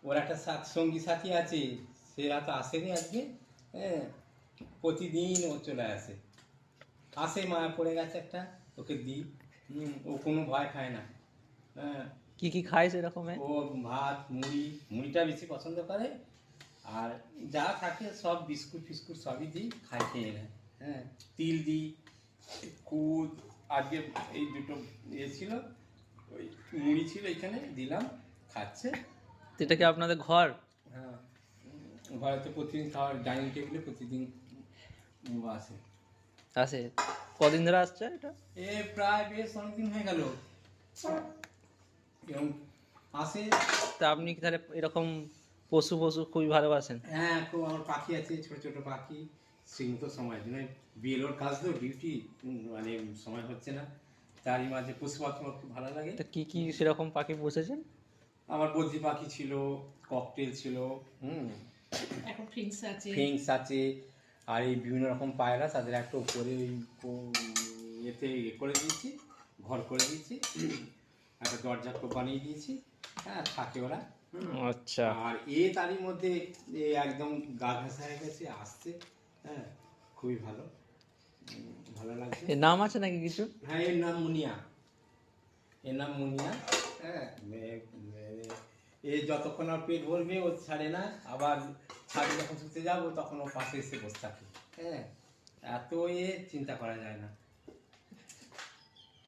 ওর একটা সঙ্গী সাথী আছে, সেরা তো আসেনি আজকে। হ্যাঁ, প্রতিদিন ও চলে আসে, মায়া পড়ে গেছে একটা, ওকে দিই। ও কোনো ভয় খায় না। হ্যাঁ, কি খায় সেরকম? ও ভাত মুড়িটা বেশি পছন্দ করে, আর যা থাকে সব বিস্কুট ফিস্কুট সবই দিই, খেয়ে নেয়। হ্যাঁ, তিল দিই, কুদ, আজকে এই দুটো ছিল, ওই মুড়ি ছিল এখানে, দিলাম, খাচ্ছে। এটা কি আপনাদের ঘর? হ্যাঁ, ঘরে তো প্রতিদিন খাওয়ার, ডাইনিং টেবিলে প্রতিদিন আসে। আসে? কদিন ধরে আসছে এটা? প্রায় বেশ অনেকদিন হয়ে গেল এবং আসে। তা আপনি কি তাহলে এরকম পশু খুবই ভালোবাসেন? হ্যাঁ, খুব, আমার পাখি আছে, ছোট ছোট পাখি, সীমিত সময়ের জন্য বিএলওর কাজ তো, ডিউটি, মানে সময় হচ্ছে না, তারই মাঝে পশু পাখি আমার খুব ভালো লাগে। তা কি সেরকম পাখি পুষেছেন? আমার বদ্রি পাখি ছিল, ককটেল ছিল, এখন ফিংস আছে, আর এই বিভিন্ন রকম পায়রা, তাদের একটা উপরে ওই এতে করে দিয়েছি, ঘর করে দিয়েছি, একটা দরজা বানিয়ে দিয়েছি। হ্যাঁ, থাকে ওরা। আচ্ছা। আর তারই মধ্যে একদম গা ঘেঁষা হয়ে গেছে, আসছে। হ্যাঁ, খুবই ভালো, ভালো লাগছে। এর নাম আছে নাকি কিছু? হ্যাঁ, এর নাম মুনিয়া। হ্যাঁ, যতক্ষণ আর পেট ভরবে ও ছাড়ে না, আবার ছাদে যখন শুতে যাবো তখন ও পাশে এসে বসে থাকে। হ্যাঁ, এত চিন্তা করা যায় না।